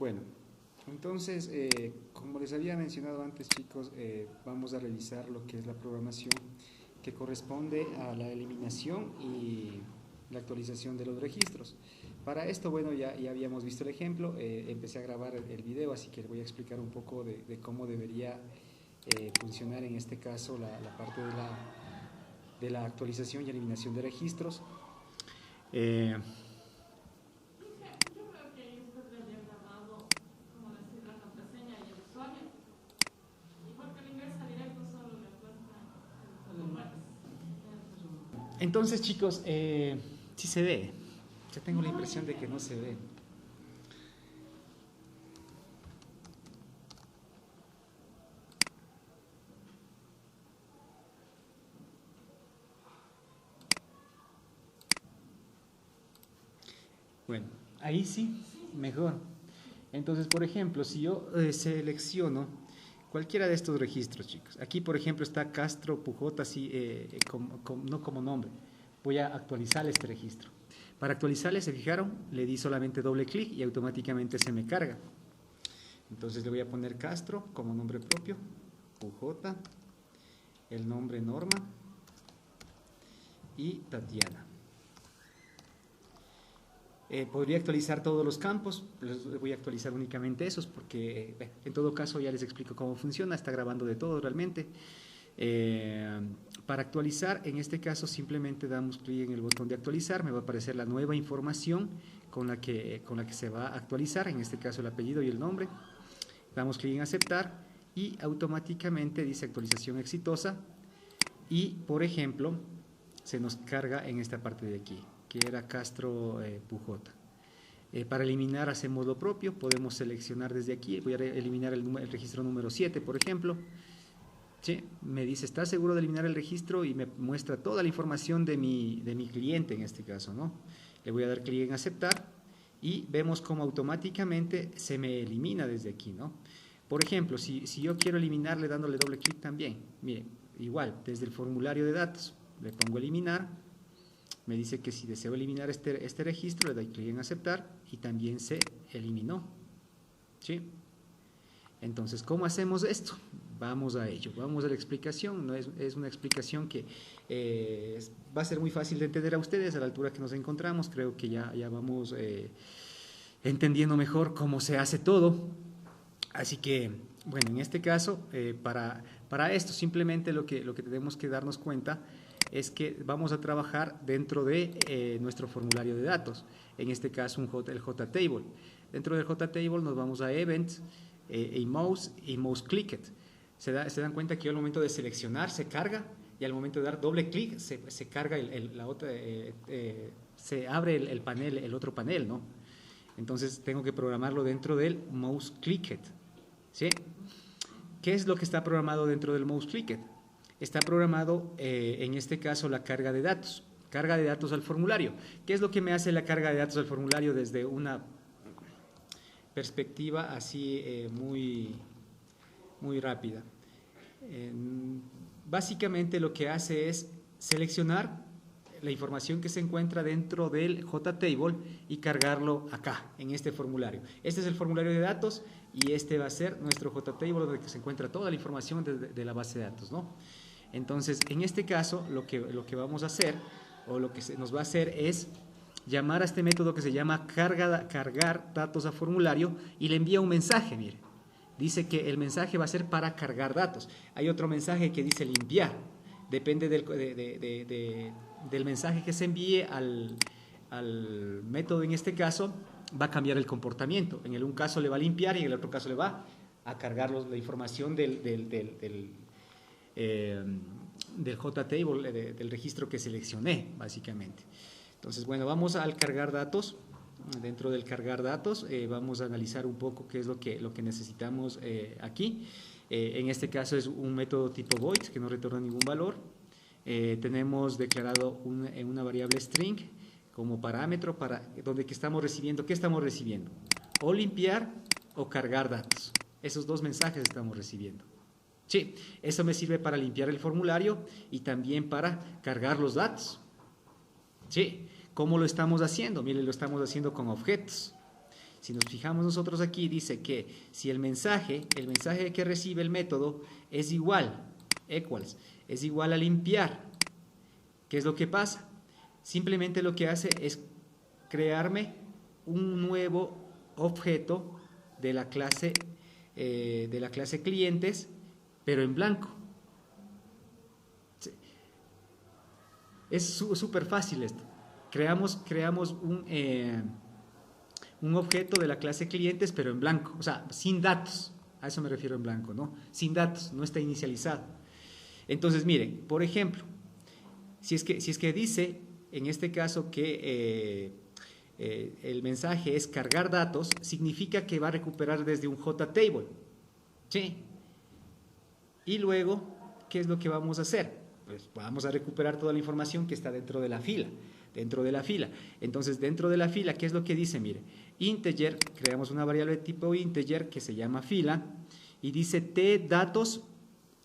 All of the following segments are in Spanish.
Bueno, entonces, como les había mencionado antes, chicos, vamos a revisar lo que es la programación que corresponde a la eliminación y la actualización de los registros. Para esto, bueno, ya habíamos visto el ejemplo, empecé a grabar el video, así que les voy a explicar un poco de cómo debería funcionar en este caso la parte de la actualización y eliminación de registros. Entonces, chicos, sí se ve. Ya tengo la impresión de que no se ve. Bueno, ahí sí, mejor. Entonces, por ejemplo, si yo selecciono cualquiera de estos registros, chicos. Aquí, por ejemplo, está Castro Pujota, así, no como nombre. Voy a actualizar este registro. Para actualizarle, ¿se fijaron? Le di solamente doble clic y automáticamente se me carga. Entonces le voy a poner Castro como nombre propio, Pujota, el nombre Norma y Tatiana. Podría actualizar todos los campos, les voy a actualizar únicamente esos porque en todo caso ya les explico cómo funciona, está grabando de todo realmente. Para actualizar, en este caso simplemente damos clic en el botón de actualizar, me va a aparecer la nueva información con la que se va a actualizar, en este caso el apellido y el nombre. Damos clic en aceptar y automáticamente dice actualización exitosa y, por ejemplo, se nos carga en esta parte de aquí, que era Castro Pujota. Para eliminar hacemos lo propio, podemos seleccionar desde aquí, voy a eliminar el registro número 7, por ejemplo. ¿Sí? Me dice, ¿estás seguro de eliminar el registro? Y me muestra toda la información de mi cliente en este caso, ¿no? Le voy a dar clic en aceptar y vemos cómo automáticamente se me elimina desde aquí, ¿no? Por ejemplo, si yo quiero eliminarle dándole doble clic también, miren, igual, desde el formulario de datos, le pongo eliminar, me dice que si deseo eliminar este registro, le doy clic en aceptar y también se eliminó, ¿sí? Entonces, ¿cómo hacemos esto? Vamos a ello, vamos a la explicación, ¿no? Es una explicación que va a ser muy fácil de entender a ustedes a la altura que nos encontramos, creo que ya vamos entendiendo mejor cómo se hace todo, así que, bueno, en este caso, para esto simplemente lo que tenemos que darnos cuenta es que vamos a trabajar dentro de nuestro formulario de datos, en este caso el JTable. Dentro del JTable nos vamos a Events, y Mouse Clicked. Se dan cuenta que yo al momento de seleccionar se carga y al momento de dar doble clic se carga se abre el panel, el otro panel, ¿no? Entonces tengo que programarlo dentro del Mouse Clicked, ¿sí? ¿Qué es lo que está programado dentro del Mouse Clicked? Está programado en este caso la carga de datos al formulario. ¿Qué es lo que me hace la carga de datos al formulario desde una perspectiva así muy rápida? Básicamente lo que hace es seleccionar la información que se encuentra dentro del JTable y cargarlo acá, en este formulario. Este es el formulario de datos y este va a ser nuestro JTable donde se encuentra toda la información de la base de datos, ¿no? Entonces, en este caso, lo que vamos a hacer, o lo que nos va a hacer es llamar a este método que se llama cargar datos a formulario y le envía un mensaje, mire. Dice que el mensaje va a ser para cargar datos. Hay otro mensaje que dice limpiar. Depende del mensaje que se envíe al método, en este caso, va a cambiar el comportamiento. En el un caso le va a limpiar y en el otro caso le va a cargar la información del JTable, del registro que seleccioné, básicamente. Entonces, bueno, vamos al cargar datos. Dentro del cargar datos vamos a analizar un poco qué es lo que necesitamos aquí. En este caso es un método tipo void que no retorna ningún valor. Tenemos declarado una variable string como parámetro para donde estamos recibiendo. ¿Qué estamos recibiendo? O limpiar o cargar datos. Esos dos mensajes estamos recibiendo. Sí, eso me sirve para limpiar el formulario y también para cargar los datos. Sí, ¿cómo lo estamos haciendo? Miren, lo estamos haciendo con objetos. Si nos fijamos nosotros aquí, dice que si el mensaje que recibe el método es igual, equals, es igual a limpiar, ¿qué es lo que pasa? Simplemente lo que hace es crearme un nuevo objeto de la clase clientes, pero en blanco. Es súper fácil esto. Creamos un objeto de la clase clientes, pero en blanco, o sea, sin datos. A eso me refiero en blanco, ¿no? Sin datos, no está inicializado. Entonces, miren, por ejemplo, si es que dice, en este caso, que el mensaje es cargar datos, significa que va a recuperar desde un JTable. ¿Sí? Y luego, ¿qué es lo que vamos a hacer? Pues vamos a recuperar toda la información que está dentro de la fila. Entonces, dentro de la fila, ¿qué es lo que dice? Mire, integer, creamos una variable de tipo integer que se llama fila y dice tDatos,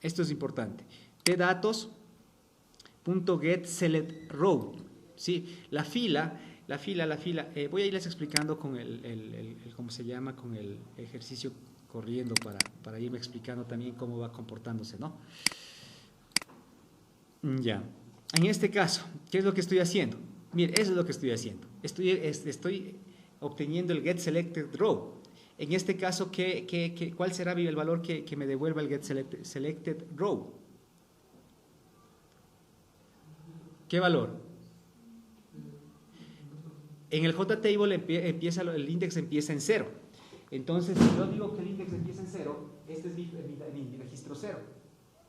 esto es importante, tDatos.getSelectRow, ¿sí? La fila, voy a irles explicando con ¿cómo se llama? Con el ejercicio corriendo para irme explicando también cómo va comportándose, ¿no? Ya, en este caso, ¿qué es lo que estoy haciendo? Mire, eso es lo que estoy haciendo. Estoy obteniendo el getSelectedRow. En este caso, ¿cuál será el valor que me devuelva el getSelectedRow? ¿Qué valor? En el JTable el index empieza en 0. Entonces, si yo digo que el index empieza en 0, este es mi registro 0.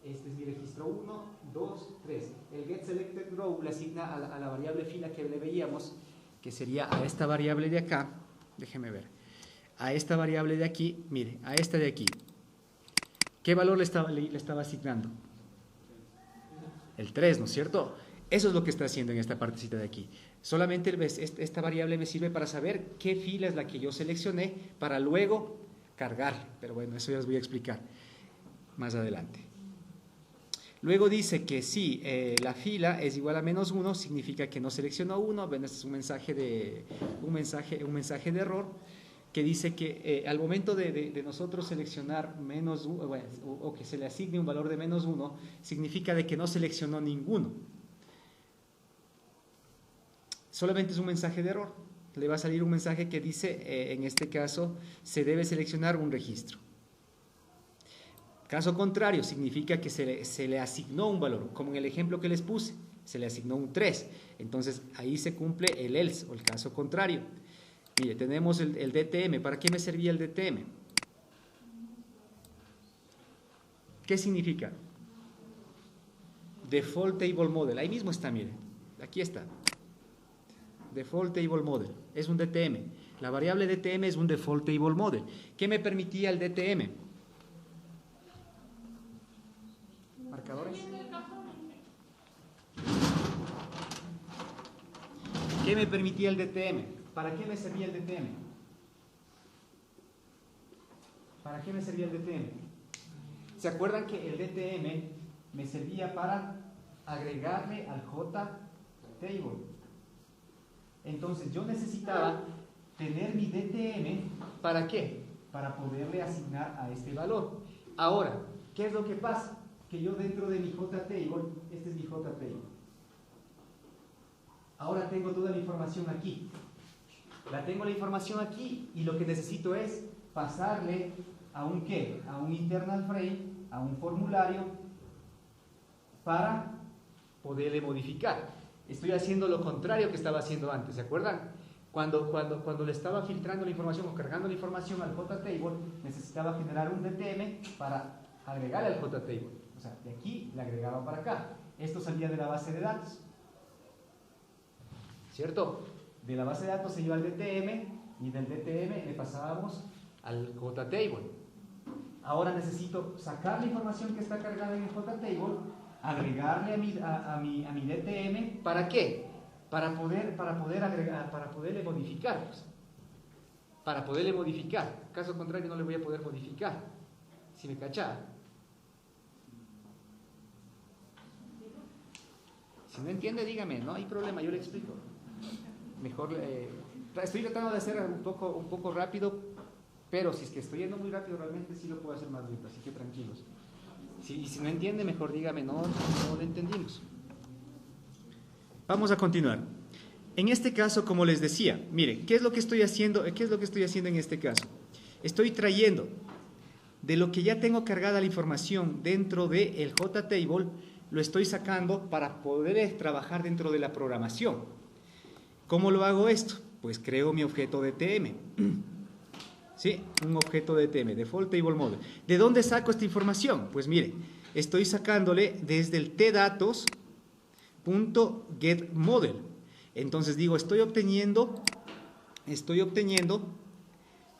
Este es mi registro 1, 2, 3. El getSelectedRow le asigna a la variable fila que le veíamos, que sería a esta variable de acá. Déjeme ver. A esta variable de aquí, mire, a esta de aquí. ¿Qué valor le estaba asignando? El 3, ¿no es cierto? Eso es lo que está haciendo en esta partecita de aquí. Solamente esta variable me sirve para saber qué fila es la que yo seleccioné para luego cargar. Pero bueno, eso ya os voy a explicar más adelante. Luego dice que si la fila es igual a -1, significa que no seleccionó 1. Bueno, este es un mensaje de error que dice que al momento de nosotros seleccionar -1, bueno, o que se le asigne un valor de -1, significa de que no seleccionó ninguno. Solamente es un mensaje de error. Le va a salir un mensaje que dice, en este caso, se debe seleccionar un registro. Caso contrario, significa que se le asignó un valor, como en el ejemplo que les puse, se le asignó un 3. Entonces, ahí se cumple el else, o el caso contrario. Mire, tenemos el DTM. ¿Para qué me servía el DTM? ¿Qué significa? Default Table Model. Ahí mismo está, mire. Aquí está. Default Table Model. Es un DTM. La variable DTM es un Default Table Model. ¿Qué me permitía el DTM? ¿Marcadores? ¿Qué me permitía el DTM? ¿Para qué me servía el DTM? ¿Para qué me servía el DTM? ¿Se acuerdan que el DTM me servía para agregarle al JTable? Entonces yo necesitaba tener mi DTM, ¿para qué? Para poderle asignar a este valor. Ahora, ¿qué es lo que pasa? Que yo dentro de mi JTable, este es mi JTable. Ahora tengo toda la información aquí. Tengo la información aquí y lo que necesito es pasarle a un ¿qué? A un internal frame, a un formulario para poderle modificar. Estoy haciendo lo contrario que estaba haciendo antes, ¿se acuerdan? Cuando le estaba filtrando la información o cargando la información al JTable, necesitaba generar un DTM para agregarle al JTable. O sea, de aquí le agregaba para acá. Esto salía de la base de datos. ¿Cierto? De la base de datos se iba al DTM y del DTM le pasábamos al JTable. Ahora necesito sacar la información que está cargada en el JTable, agregarle a mi DTM, ¿para qué? Para poderle modificar. Pues. Para poderle modificar. Caso contrario no le voy a poder modificar. ¿Si me cachaba? Si no entiende, dígame, no hay problema, yo le explico. Mejor Estoy tratando de hacer un poco rápido, pero si es que estoy yendo muy rápido, realmente sí lo puedo hacer más lento, así que tranquilos. Si no entiende, mejor dígame, no lo entendimos. Vamos a continuar. En este caso, como les decía, miren, ¿qué es lo que estoy haciendo? ¿Qué es lo que estoy haciendo en este caso? Estoy trayendo de lo que ya tengo cargada la información dentro del JTable, lo estoy sacando para poder trabajar dentro de la programación. ¿Cómo lo hago esto? Pues creo mi objeto DTM. ¿Sí? Un objeto DTM, Default Table Model. ¿De dónde saco esta información? Pues mire, estoy sacándole desde el tdatos.getModel. Entonces digo, estoy obteniendo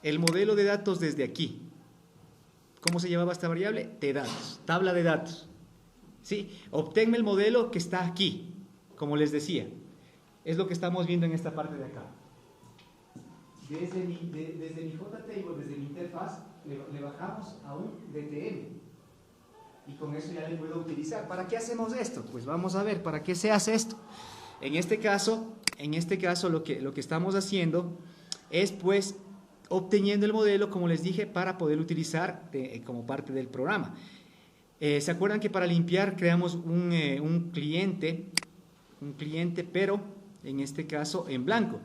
el modelo de datos desde aquí. ¿Cómo se llamaba esta variable? tdatos, tabla de datos. ¿Sí? Obténme el modelo que está aquí, como les decía. Es lo que estamos viendo en esta parte de acá. Desde mi JTable, desde mi interfaz, le bajamos a un DTM. Y con eso ya le puedo utilizar. ¿Para qué hacemos esto? Pues vamos a ver, ¿para qué se hace esto? En este caso lo que estamos haciendo es pues obteniendo el modelo, como les dije, para poder utilizar como parte del programa. ¿Se acuerdan que para limpiar creamos un cliente, pero en este caso en blanco?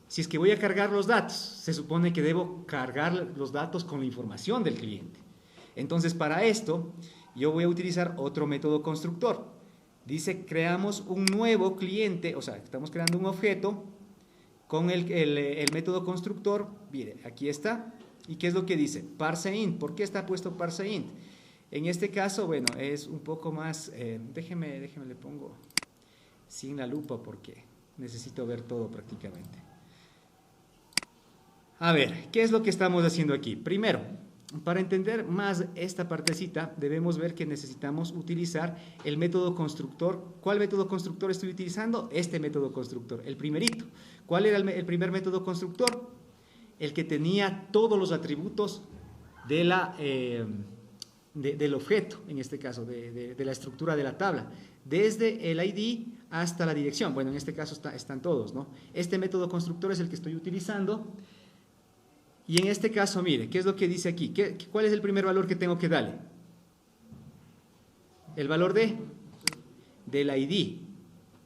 Si es que voy a cargar los datos, se supone que debo cargar los datos con la información del cliente. Entonces, para esto, yo voy a utilizar otro método constructor. Dice, creamos un nuevo cliente, o sea, estamos creando un objeto con el método constructor. Mire, aquí está. ¿Y qué es lo que dice? ParseInt. ¿Por qué está puesto ParseInt? En este caso, bueno, es un poco más, déjeme le pongo sin la lupa porque necesito ver todo prácticamente. A ver, ¿qué es lo que estamos haciendo aquí? Primero, para entender más esta partecita, debemos ver que necesitamos utilizar el método constructor. ¿Cuál método constructor estoy utilizando? Este método constructor, el primerito. ¿Cuál era el primer método constructor? El que tenía todos los atributos de del objeto, en este caso, de la estructura de la tabla, desde el ID hasta la dirección. Bueno, en este caso están todos, ¿no? Este método constructor es el que estoy utilizando. Y en este caso, mire, ¿qué es lo que dice aquí? ¿Cuál es el primer valor que tengo que darle? El valor del ID.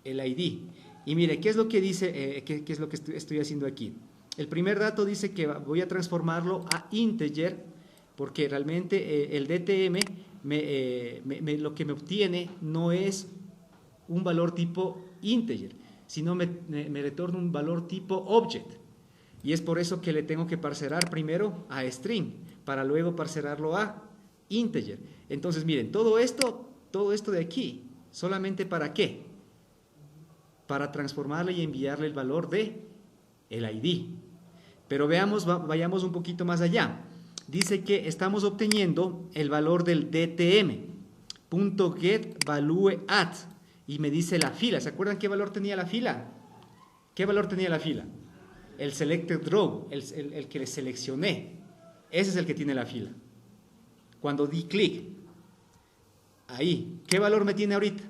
El ID. Y mire, ¿qué es lo que dice? ¿Qué es lo que estoy haciendo aquí? El primer dato dice que voy a transformarlo a integer, porque realmente el DTM lo que me obtiene no es un valor tipo integer, sino me retorna un valor tipo object. Y es por eso que le tengo que parserar primero a string, para luego parserarlo a integer. Entonces, miren, todo esto de aquí, ¿solamente para qué? Para transformarle y enviarle el valor de el ID. Pero vayamos un poquito más allá. Dice que estamos obteniendo el valor del DTM, .getValueAt, y me dice la fila. ¿Se acuerdan qué valor tenía la fila? ¿Qué valor tenía la fila? El selected row, el que le seleccioné. Ese es el que tiene la fila. Cuando di clic, ahí, ¿qué valor me tiene ahorita?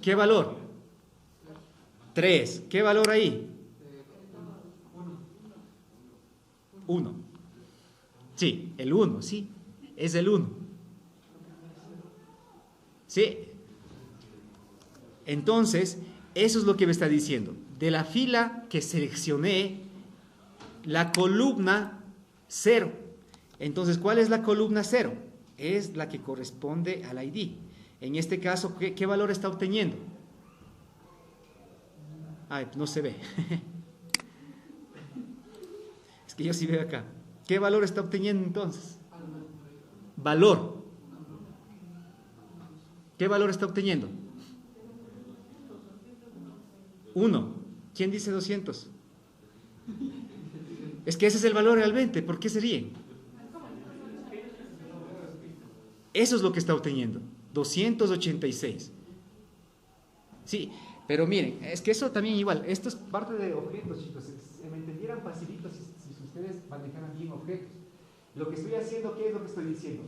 ¿Qué valor? 3. ¿Qué valor ahí? 1. Sí, el 1, sí, es el 1. Sí. Entonces, eso es lo que me está diciendo. De la fila que seleccioné, la columna 0. Entonces, ¿cuál es la columna 0? Es la que corresponde al ID. En este caso, ¿qué valor está obteniendo? Ay, no se ve. Es que yo sí veo acá. ¿Qué valor está obteniendo entonces? Valor. ¿Qué valor está obteniendo? 1. ¿Quién dice 200? Es que ese es el valor realmente. ¿Por qué se ríen? Eso es lo que está obteniendo. 286. Sí, pero miren, es que eso también igual. Esto es parte de objetos, chicos. Si me entendieran facilito si ustedes manejaran bien objetos. Lo que estoy haciendo, ¿qué es lo que estoy diciendo?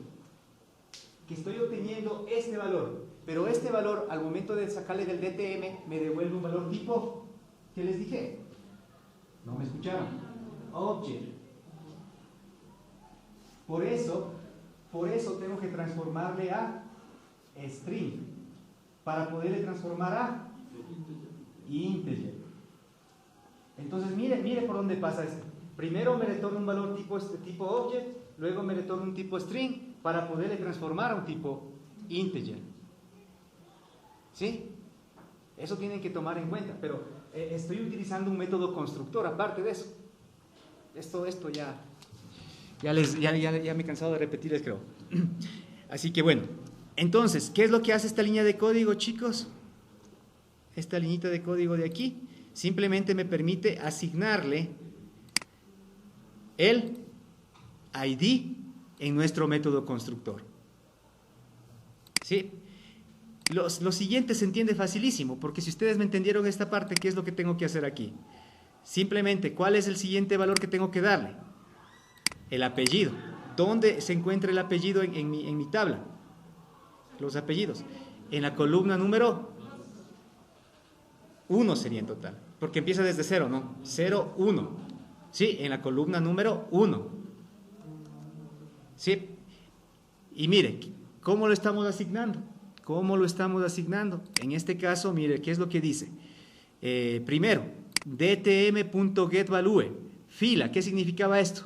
que estoy obteniendo este valor, pero este valor al momento de sacarle del DTM me devuelve un valor tipo, ¿qué les dije? ¿No me escucharon? Object. Por eso tengo que transformarle a string para poderle transformar a integer. Entonces mire por dónde pasa esto. Primero me retorna un valor tipo object, luego me retorna un tipo string para poderle transformar a un tipo integer. ¿Sí? Eso tienen que tomar en cuenta, pero estoy utilizando un método constructor aparte de eso. Esto ya me he cansado de repetirles, creo. Así que bueno, entonces, ¿qué es lo que hace esta línea de código, chicos? Esta liñita de código de aquí simplemente me permite asignarle el ID en nuestro método constructor. ¿Sí? Lo siguiente se entiende facilísimo, porque si ustedes me entendieron esta parte, ¿qué es lo que tengo que hacer aquí? Simplemente, ¿cuál es el siguiente valor que tengo que darle? El apellido. ¿Dónde se encuentra el apellido en mi tabla? Los apellidos. En la columna número 1 sería en total, porque empieza desde 0, ¿no? 0, 1. Sí, en la columna número 1. ¿Sí? Y mire, ¿cómo lo estamos asignando? ¿Cómo lo estamos asignando? En este caso, mire, ¿qué es lo que dice? Primero, dtm.getValue, fila. ¿Qué significaba esto?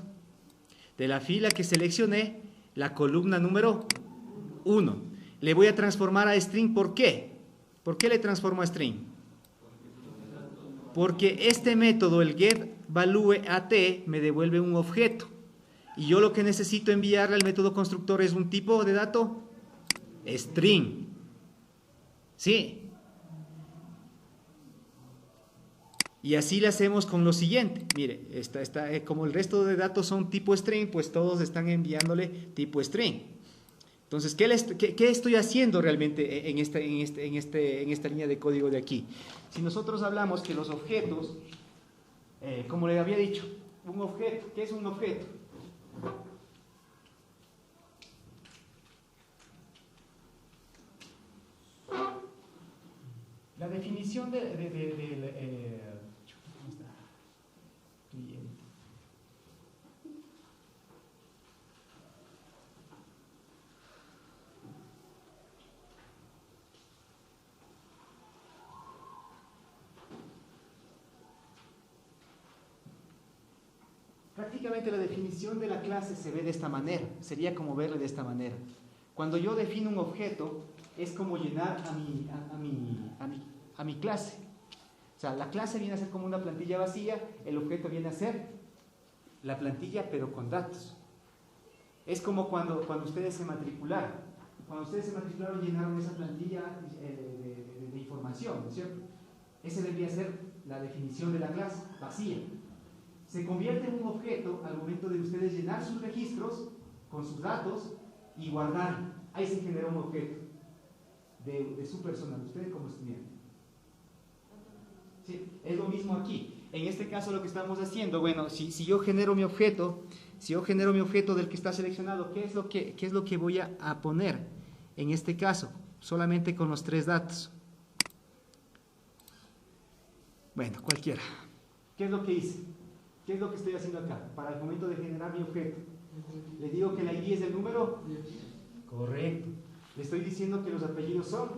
De la fila que seleccioné, la columna número 1. Le voy a transformar a string, ¿por qué? ¿Por qué le transformo a string? Porque este método, el getValueAt, me devuelve un objeto. Y yo lo que necesito enviarle al método constructor es un tipo de dato string. ¿Sí? Y así le hacemos con lo siguiente. Mire, como el resto de datos son tipo string, pues todos están enviándole tipo string. Entonces, ¿qué estoy haciendo realmente en esta línea de código de aquí? Si nosotros hablamos que los objetos, como le había dicho, un objeto, ¿qué es un objeto? La definición ¿cómo está? Cliente. Prácticamente la definición de la clase se ve de esta manera, sería como verle de esta manera. Cuando yo defino un objeto, es como llenar a mi clase. O sea, la clase viene a ser como una plantilla vacía, el objeto viene a ser la plantilla, pero con datos. Es como cuando ustedes se matricularon. Cuando ustedes se matricularon, llenaron esa plantilla de información, ¿no es cierto? Ese debería ser la definición de la clase, vacía. Se convierte en un objeto al momento de ustedes llenar sus registros con sus datos y guardar. Ahí se genera un objeto de su persona, de ustedes como estudiante. ¿Sí? Es lo mismo aquí. En este caso lo que estamos haciendo, bueno, si yo genero mi objeto, del que está seleccionado, ¿qué es lo que voy a poner? En este caso, solamente con los 3 datos. Bueno, cualquiera. ¿Qué es lo que hice? ¿Qué es lo que estoy haciendo acá? Para el momento de generar mi objeto. Le digo que la ID es el número. Correcto. Le estoy diciendo que los apellidos son.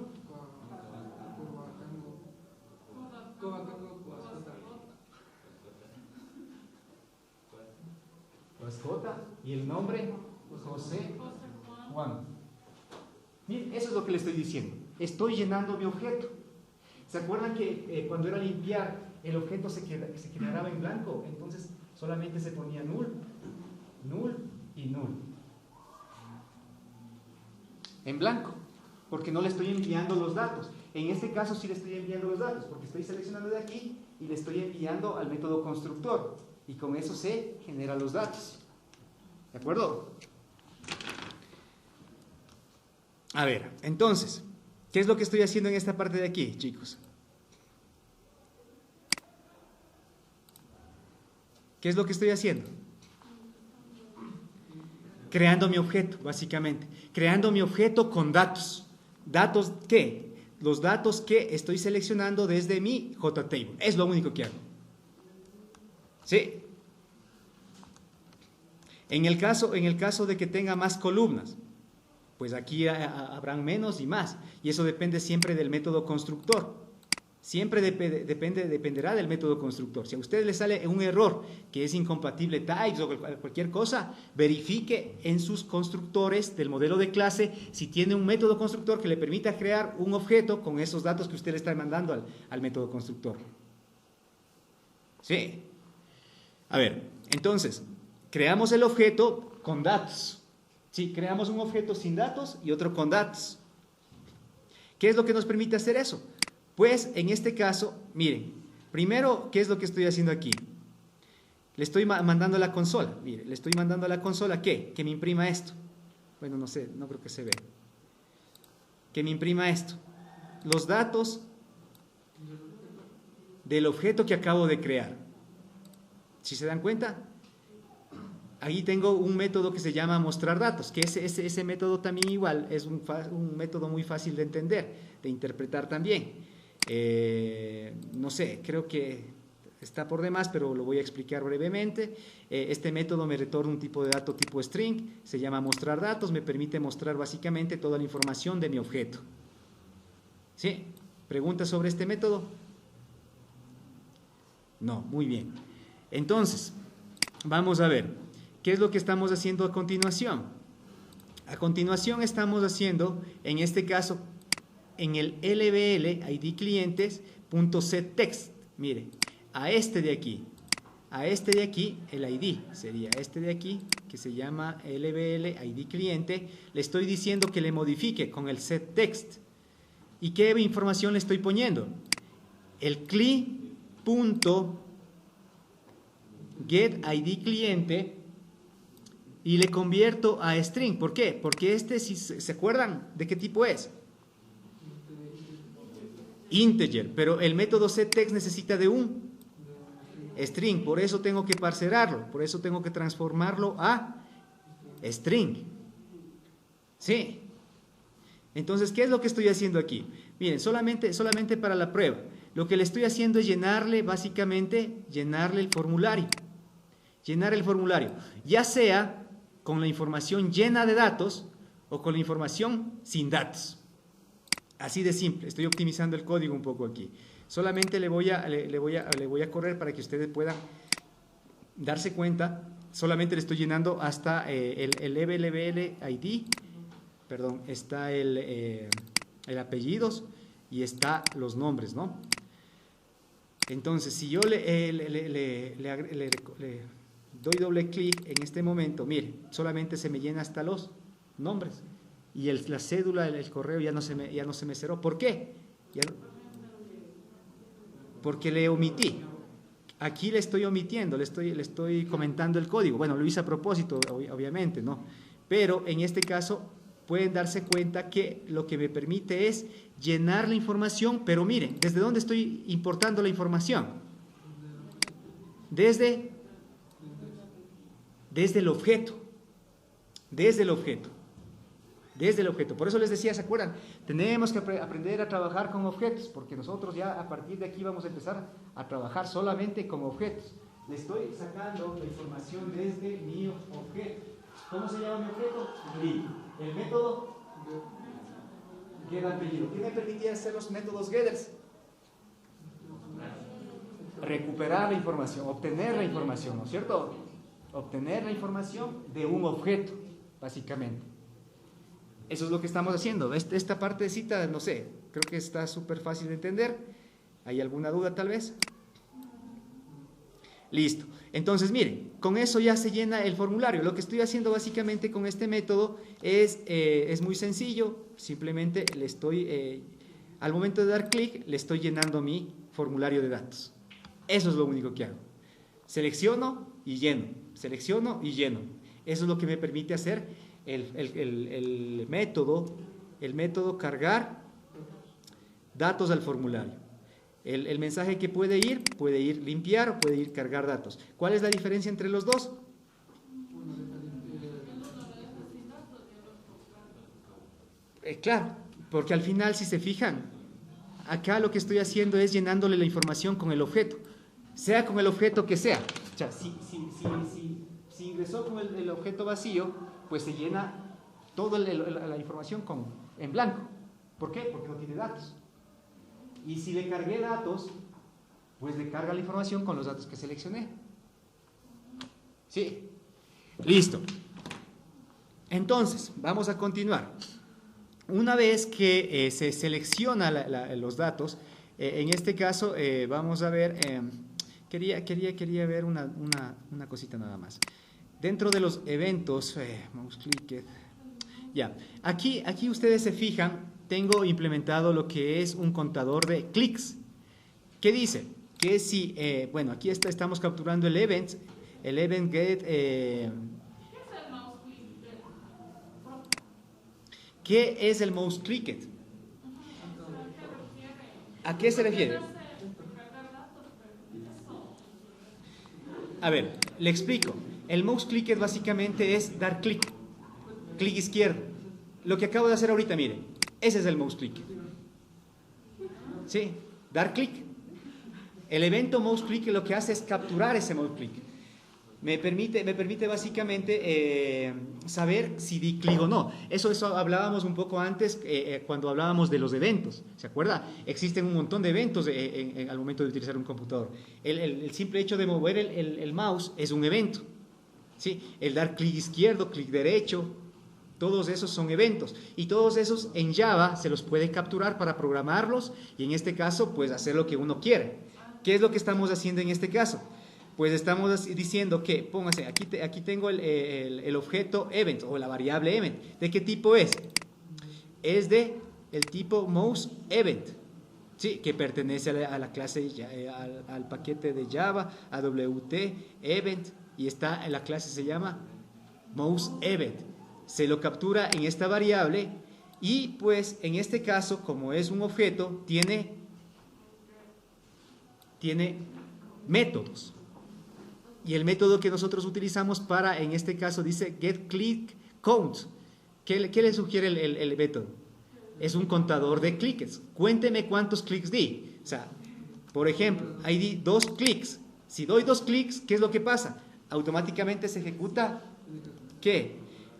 Pues J. Y el nombre, José Juan. Miren, eso es lo que le estoy diciendo. Estoy llenando mi objeto. ¿Se acuerdan que cuando era limpiar, el objeto se quedaba en blanco? Entonces solamente se ponía null, null y null. En blanco, porque no le estoy enviando los datos. En este caso sí le estoy enviando los datos, porque estoy seleccionando de aquí y le estoy enviando al método constructor. Y con eso se generan los datos. ¿De acuerdo? A ver, entonces, ¿qué es lo que estoy haciendo en esta parte de aquí, chicos? ¿Qué es lo que estoy haciendo? Creando mi objeto, básicamente. Creando mi objeto con datos. ¿Datos qué? Los datos que estoy seleccionando desde mi JTable. Es lo único que hago. ¿Sí? En el caso de que tenga más columnas, pues aquí habrán menos y más. Y eso depende siempre del método constructor. Siempre dependerá del método constructor. Si a usted le sale un error que es incompatible types o cualquier cosa, verifique en sus constructores del modelo de clase si tiene un método constructor que le permita crear un objeto con esos datos que usted le está mandando al método constructor. ¿Sí? A ver, entonces, creamos el objeto con datos. Sí, creamos un objeto sin datos y otro con datos. ¿Qué es lo que nos permite hacer eso? Pues en este caso, miren, primero, ¿qué es lo que estoy haciendo aquí? Le estoy mandando a la consola, mire, le estoy mandando a la consola, ¿qué? Que me imprima esto. Bueno, no sé, no creo que se vea. Que me imprima esto. Los datos del objeto que acabo de crear. ¿Sí se dan cuenta? Ahí tengo un método que se llama mostrar datos, que ese método también igual es un método muy fácil de entender, de interpretar también. No sé, creo que está por demás, pero lo voy a explicar brevemente. Este método me retorna un tipo de dato tipo string, se llama mostrar datos, me permite mostrar básicamente toda la información de mi objeto. ¿Sí? ¿Preguntas sobre este método? No, muy bien. Entonces, vamos a ver, ¿qué es lo que estamos haciendo a continuación? A continuación estamos haciendo, en este caso, en el lbl id clientes.setText, mire, a este de aquí, el ID sería este de aquí, que se llama lbl id cliente, le estoy diciendo que le modifique con el setText. ¿Y qué información le estoy poniendo? El cli.getID cliente y le convierto a string. ¿Por qué? Porque este, si se acuerdan, ¿de qué tipo es? Integer, pero el método setText necesita de un string, por eso tengo que parserarlo, por eso tengo que transformarlo a string. ¿Sí? Entonces, ¿qué es lo que estoy haciendo aquí? Miren, solamente para la prueba, lo que le estoy haciendo es básicamente, llenarle el formulario. Llenar el formulario, ya sea con la información llena de datos o con la información sin datos. Así de simple, estoy optimizando el código un poco aquí. Solamente le voy a correr para que ustedes puedan darse cuenta. Solamente le estoy llenando hasta el lbl id, perdón, está el apellidos y está los nombres, ¿no? Entonces, si yo le doy doble clic en este momento, mire, solamente se me llena hasta los nombres. Y la cédula, el correo ya no se me cerró. ¿Por qué? Porque le omití. Aquí le estoy omitiendo, le estoy comentando el código. Bueno, lo hice a propósito, obviamente, ¿no? Pero en este caso pueden darse cuenta que lo que me permite es llenar la información, pero miren, ¿desde dónde estoy importando la información? Desde el objeto. Desde el objeto. Desde el objeto. Por eso les decía, ¿se acuerdan? Tenemos que aprender a trabajar con objetos, porque nosotros ya a partir de aquí vamos a empezar a trabajar solamente con objetos. Le estoy sacando la información desde mi objeto. ¿Cómo se llama mi objeto? El método getApellido. ¿Qué me permitía hacer los métodos getters? Recuperar la información, obtener la información, ¿no es cierto? Obtener la información de un objeto, básicamente. Eso es lo que estamos haciendo. Esta partecita, no sé, creo que está súper fácil de entender. ¿Hay alguna duda tal vez? Listo. Entonces, miren, con eso ya se llena el formulario. Lo que estoy haciendo básicamente con este método es muy sencillo. Simplemente le estoy, al momento de dar clic, le estoy llenando mi formulario de datos. Eso es lo único que hago. Selecciono y lleno. Selecciono y lleno. Eso es lo que me permite hacer el método cargar datos al formulario. El mensaje que puede ir limpiar o puede ir cargar datos. ¿Cuál es la diferencia entre los dos? Claro, porque al final, si se fijan, acá lo que estoy haciendo es llenándole la información con el objeto, sea con el objeto que sea. O sea, si ingresó con el objeto vacío, pues se llena toda la información en blanco. ¿Por qué? Porque no tiene datos. Y si le cargué datos, pues le carga la información con los datos que seleccioné. ¿Sí? Listo. Entonces, vamos a continuar. Una vez que se selecciona los datos, en este caso vamos a ver, quería ver una cosita nada más. Dentro de los eventos, mouse click, ya, aquí ustedes se fijan, tengo implementado lo que es un contador de clics. ¿Qué dice? Que si, bueno, aquí estamos capturando el event get. ¿Qué es el mouse clicked? ¿A qué se refiere? A ver, le explico. El mouse clicked básicamente es dar clic izquierdo. Lo que acabo de hacer ahorita, mire, ese es el mouse clicked. ¿Sí? Dar clic. El evento mouse click lo que hace es capturar ese mouse click. Me permite básicamente saber si di clic o no. Eso hablábamos un poco antes cuando hablábamos de los eventos. ¿Se acuerda? Existen un montón de eventos al momento de utilizar un computador. El simple hecho de mover el mouse es un evento. ¿Sí? El dar clic izquierdo, clic derecho, todos esos son eventos. Y todos esos en Java se los puede capturar para programarlos y en este caso pues hacer lo que uno quiere. ¿Qué es lo que estamos haciendo en este caso? Pues estamos diciendo que, póngase, aquí tengo el objeto event o la variable event. ¿De qué tipo es? Es de el tipo mouse event, ¿sí? Que pertenece a la clase, al paquete de Java, AWT, event, y está en la clase, se llama mouse event. Se lo captura en esta variable y pues en este caso, como es un objeto, tiene métodos. Y el método que nosotros utilizamos para, en este caso, dice getClickCount. ¿Qué le sugiere el método? Es un contador de clics. Cuénteme cuántos clics di. O sea, por ejemplo, ahí di 2 clics. Si doy 2 clics, ¿qué es lo que pasa? Automáticamente se ejecuta, ¿qué?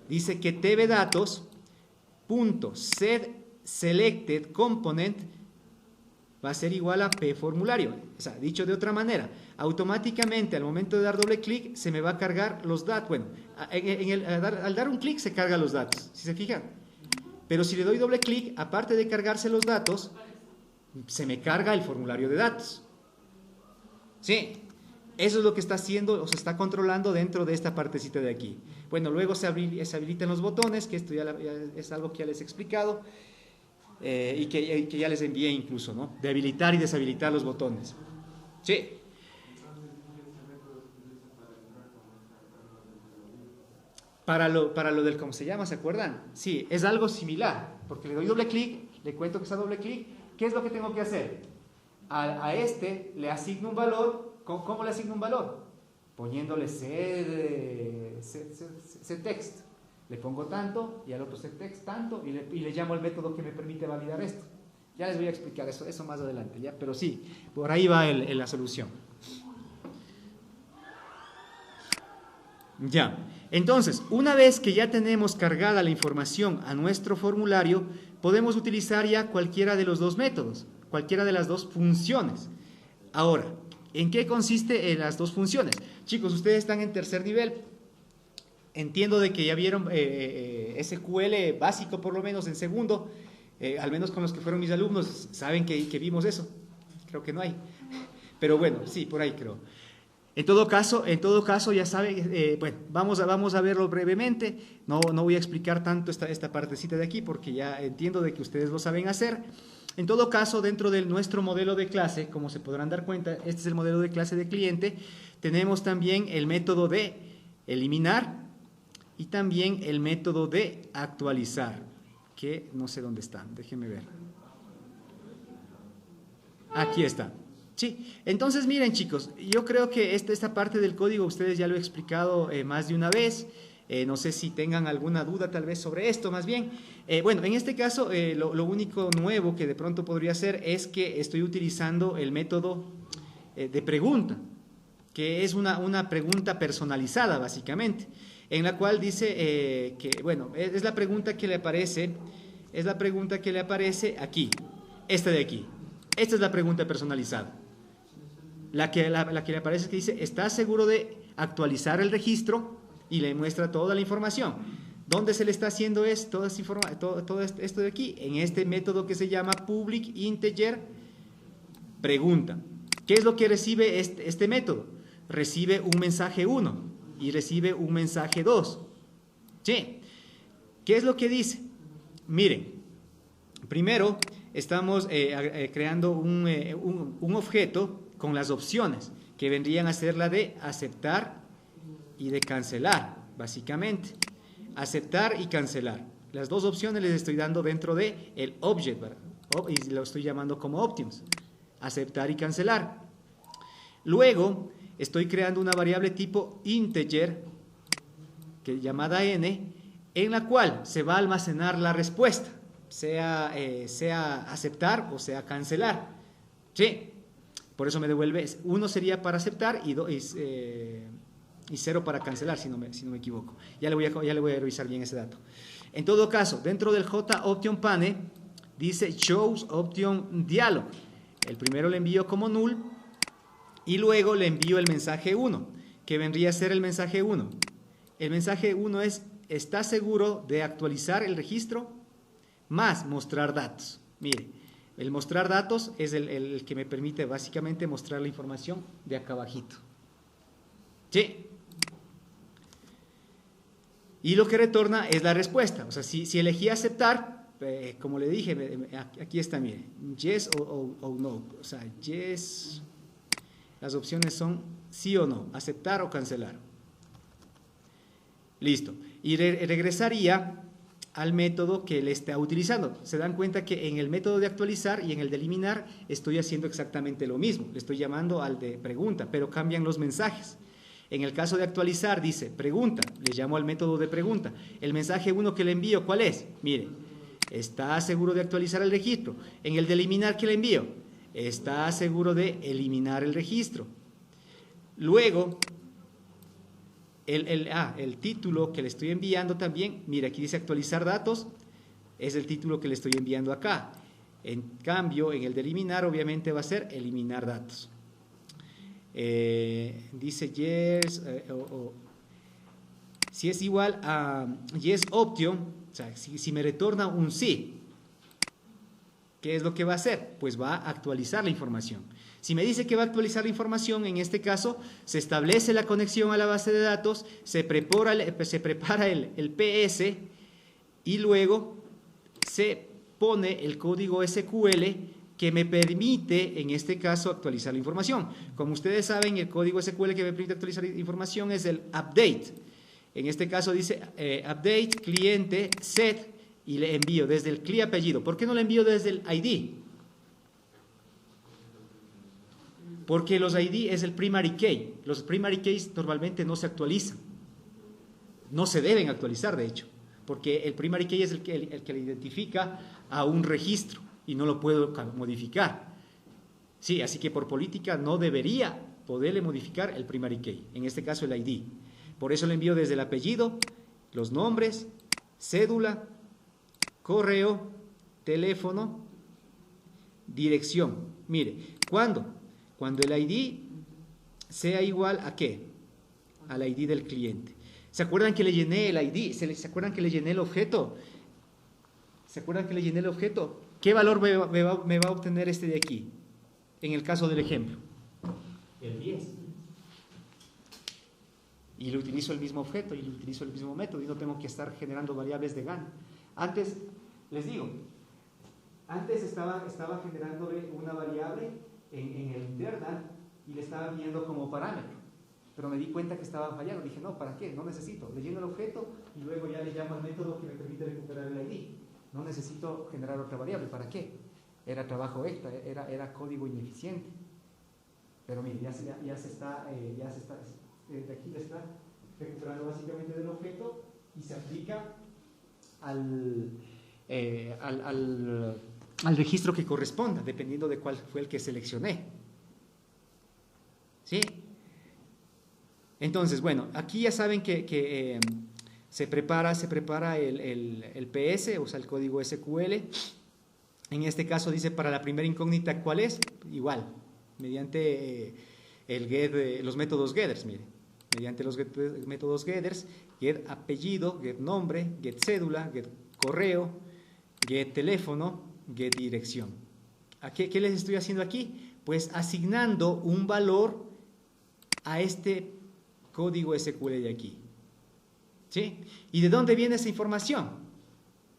Dice que tvdatos.setSelectedComponent va a ser igual a pFormulario. O sea, dicho de otra manera, automáticamente al momento de dar doble clic se me va a cargar los datos. Bueno, al dar un clic se cargan los datos, ¿sí se fijan? Pero si le doy doble clic, aparte de cargarse los datos, se me carga el formulario de datos. ¿Sí? Eso es lo que está haciendo o se está controlando dentro de esta partecita de aquí. Bueno, luego se habilitan los botones, que esto ya es algo que ya les he explicado. Y que ya les envié incluso, ¿no? De habilitar y deshabilitar los botones. Sí. Para lo del cómo se llama, ¿se acuerdan? Sí, es algo similar, porque le doy doble clic, le cuento que está doble clic. ¿Qué es lo que tengo que hacer? A este le asigno un valor. ¿Cómo le asigno un valor? Poniéndole setText. Le pongo tanto y al otro setText tanto y le llamo el método que me permite validar esto. Ya les voy a explicar eso más adelante, ¿ya? Pero sí, por ahí va la solución. Ya, entonces, una vez que ya tenemos cargada la información a nuestro formulario, podemos utilizar ya cualquiera de los dos métodos, cualquiera de las dos funciones. Ahora, ¿en qué consiste las dos funciones? Chicos, ustedes están en tercer nivel. Entiendo de que ya vieron SQL básico por lo menos en segundo, al menos con los que fueron mis alumnos, saben que vimos eso. Creo que no hay. Pero bueno, sí, por ahí creo. En todo caso ya saben, bueno, vamos a verlo brevemente. No voy a explicar tanto esta partecita de aquí porque ya entiendo de que ustedes lo saben hacer. En todo caso, dentro de nuestro modelo de clase, como se podrán dar cuenta, este es el modelo de clase de cliente, tenemos también el método de eliminar y también el método de actualizar, que no sé dónde están, déjenme ver. Aquí está. Sí, entonces miren chicos, yo creo que esta parte del código ustedes ya lo he explicado más de una vez. No sé si tengan alguna duda tal vez sobre esto más bien. Bueno, en este caso lo único nuevo que de pronto podría ser es que estoy utilizando el método de pregunta, que es una pregunta personalizada básicamente, en la cual dice que, bueno, es la pregunta que le aparece, aquí, esta de aquí. Esta es la pregunta personalizada. La que le aparece es que dice, ¿estás seguro de actualizar el registro? Y le muestra toda la información. ¿Dónde se le está haciendo todo esto de aquí? En este método que se llama public integer pregunta. ¿Qué es lo que recibe este método? Recibe un mensaje 1 y recibe un mensaje 2. ¿Sí? ¿Qué es lo que dice? Miren, primero estamos creando un objeto con las opciones que vendrían a ser la de aceptar y de cancelar, básicamente. Aceptar y cancelar. Las dos opciones les estoy dando dentro de el object, ¿verdad? Y lo estoy llamando como options. Aceptar y cancelar. Luego estoy creando una variable tipo integer, llamada n, en la cual se va a almacenar la respuesta, sea aceptar o sea cancelar. ¿Sí? Por eso me devuelve, 1 sería para aceptar y 0 para cancelar, si no me equivoco. Ya le voy a revisar bien ese dato. En todo caso, dentro del JOption pane, dice Shows Option Dialog. El primero le envío como null y luego le envío el mensaje 1, que vendría a ser el mensaje 1. El mensaje 1 es, ¿estás seguro de actualizar el registro? Más mostrar datos. Mire, el mostrar datos es el que me permite básicamente mostrar la información de acá abajito. ¿Sí? Y lo que retorna es la respuesta. O sea, si elegí aceptar, como le dije, aquí está, mire, yes o no. O sea, yes, las opciones son sí o no, aceptar o cancelar. Listo. Y regresaría al método que le está utilizando. Se dan cuenta que en el método de actualizar y en el de eliminar estoy haciendo exactamente lo mismo. Le estoy llamando al de pregunta, pero cambian los mensajes. En el caso de actualizar dice pregunta, le llamo al método de pregunta. El mensaje 1 que le envío, ¿cuál es? Mire, ¿está seguro de actualizar el registro? En el de eliminar, ¿qué le envío? ¿Está seguro de eliminar el registro? Luego, el título que le estoy enviando también, mire, aquí dice actualizar datos, es el título que le estoy enviando acá. En cambio, en el de eliminar, obviamente va a ser eliminar datos. Dice yes, si es igual a yes option, o sea, si me retorna un sí, ¿qué es lo que va a hacer? Pues va a actualizar la información. Si me dice que va a actualizar la información, en este caso, se establece la conexión a la base de datos, se prepara el PS y luego se pone el código SQL que me permite, en este caso, actualizar la información. Como ustedes saben, el código SQL que me permite actualizar la información es el update. En este caso dice update, cliente, set, y le envío desde el CLI apellido. ¿Por qué no le envío desde el ID? Porque los ID es el primary key. Los primary keys normalmente no se actualizan. No se deben actualizar, de hecho, porque el primary key es el que le identifica a un registro y no lo puedo modificar. Sí, así que por política no debería poderle modificar el primary key, en este caso el ID. Por eso le envío desde el apellido, los nombres, cédula, correo, teléfono, dirección. Mire, ¿cuándo? Cuando el ID sea igual a ¿qué? Al ID del cliente. ¿Se acuerdan que le llené el ID? ¿Se acuerdan que le llené el objeto? ¿Se acuerdan que le llené el objeto? ¿Qué valor me va a obtener este de aquí? En el caso del ejemplo. El 10. Y le utilizo el mismo objeto y le utilizo el mismo método y no tengo que estar generando variables de GAN. Antes, les digo, antes estaba generándole una variable en el internal y le estaba viendo como parámetro. Pero me di cuenta que estaba fallando. Dije, no, ¿para qué? No necesito. Le lleno el objeto y luego ya le llamo al método que me permite recuperar el ID. No necesito generar otra variable. ¿Para qué? Era trabajo extra, era código ineficiente. Pero mire, ya se está, de aquí le está recuperando básicamente del objeto y se aplica al registro que corresponda, dependiendo de cuál fue el que seleccioné. ¿Sí? Entonces, bueno, aquí ya saben que se prepara el PS, o sea, el código SQL. En este caso dice para la primera incógnita, ¿cuál es? Igual, mediante los métodos getters, mire. Mediante los métodos getters, get apellido, get nombre, get cédula, get correo, get teléfono, get dirección. ¿Qué les estoy haciendo aquí? Pues asignando un valor a este código SQL de aquí. ¿Sí? ¿Y de dónde viene esa información?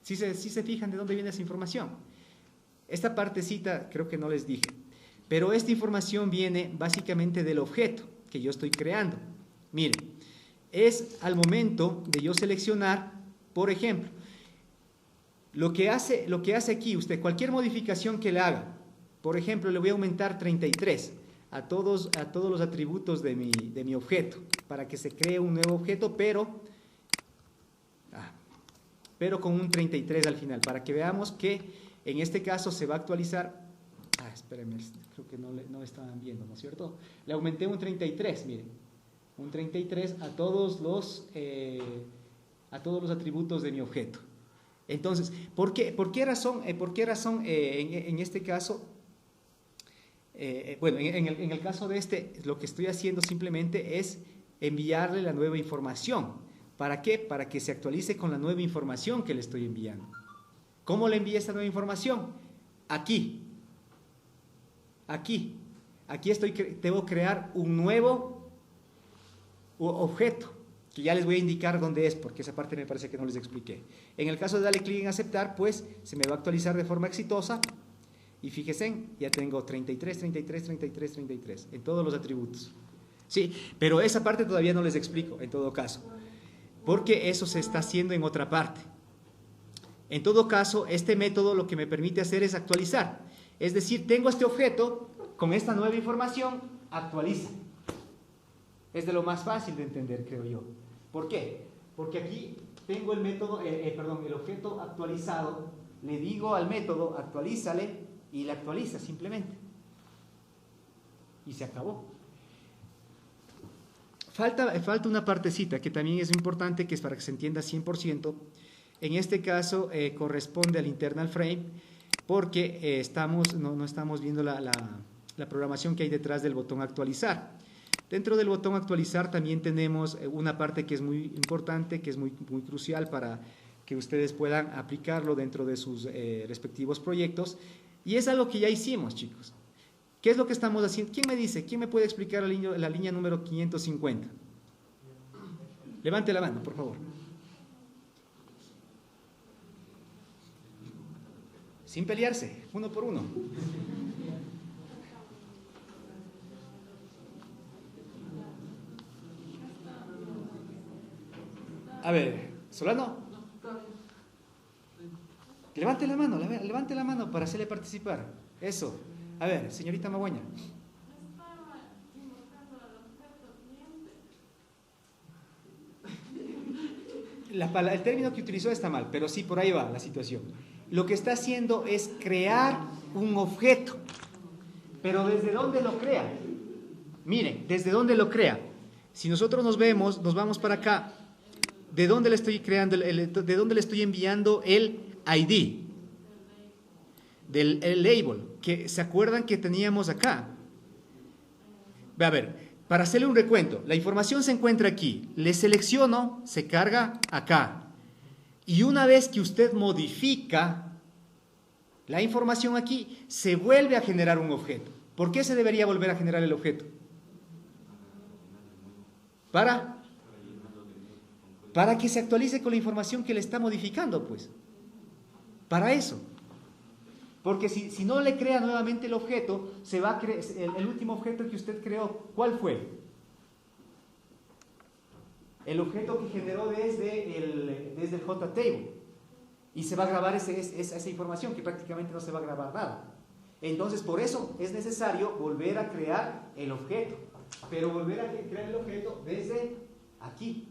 ¿Sí se fijan de dónde viene esa información? Esta partecita creo que no les dije, pero esta información viene básicamente del objeto que yo estoy creando. Miren, es al momento de yo seleccionar, por ejemplo, lo que hace aquí usted, cualquier modificación que le haga, por ejemplo, le voy a aumentar 33 a todos los atributos de mi objeto, para que se cree un nuevo objeto, pero con un 33 al final, para que veamos que en este caso se va a actualizar. Espérenme, creo que no estaban viendo, ¿no es cierto? Le aumenté un 33, miren, un 33 a todos los atributos de mi objeto. Entonces, ¿por qué razón en este caso? Bueno, en el caso de este, lo que estoy haciendo simplemente es enviarle la nueva información. ¿Para qué? Para que se actualice con la nueva información que le estoy enviando. ¿Cómo le envié esta nueva información? Aquí debo crear un nuevo objeto, que ya les voy a indicar dónde es, porque esa parte me parece que no les expliqué. En el caso de darle clic en aceptar, pues se me va a actualizar de forma exitosa, y fíjense, ya tengo 33 en todos los atributos. Sí, pero esa parte todavía no les explico, en todo caso, porque eso se está haciendo en otra parte. En todo caso, este método lo que me permite hacer es actualizar. Es decir, tengo este objeto, con esta nueva información, actualiza. Es de lo más fácil de entender, creo yo. ¿Por qué? Porque aquí tengo el objeto actualizado, le digo al método, actualízale, y le actualiza simplemente. Y se acabó. Falta una partecita que también es importante, que es para que se entienda 100%. En este caso corresponde al internal frame, porque no estamos viendo la programación que hay detrás del botón actualizar. Dentro del botón actualizar también tenemos una parte que es muy importante, que es muy crucial para que ustedes puedan aplicarlo dentro de sus respectivos proyectos, y es algo que ya hicimos, chicos. ¿Qué es lo que estamos haciendo? ¿Quién me dice? ¿Quién me puede explicar la línea número 550? Levante la mano, por favor. Sin pelearse, uno por uno. A ver, Solano. Levante la mano para hacerle participar. Eso. A ver, señorita Magüeña. El término que utilizó está mal, pero sí, por ahí va la situación. Lo que está haciendo es crear un objeto. Pero ¿desde dónde lo crea? Miren, ¿desde dónde lo crea? Si nosotros nos vamos para acá, ¿de dónde le estoy creando, de dónde le estoy enviando el ID? El label, que se acuerdan que teníamos acá. A ver, para hacerle un recuento, la información se encuentra aquí, le selecciono, se carga acá, y una vez que usted modifica la información aquí, se vuelve a generar un objeto. ¿Por qué se debería volver a generar el objeto? Para que se actualice con la información que le está modificando, pues. Para eso. Porque si no le crea nuevamente el objeto, se va a crear el último objeto que usted creó. ¿Cuál fue? El objeto que generó desde el JTable. Y se va a grabar esa información, que prácticamente no se va a grabar nada. Entonces, por eso es necesario volver a crear el objeto. Pero volver a crear el objeto desde aquí.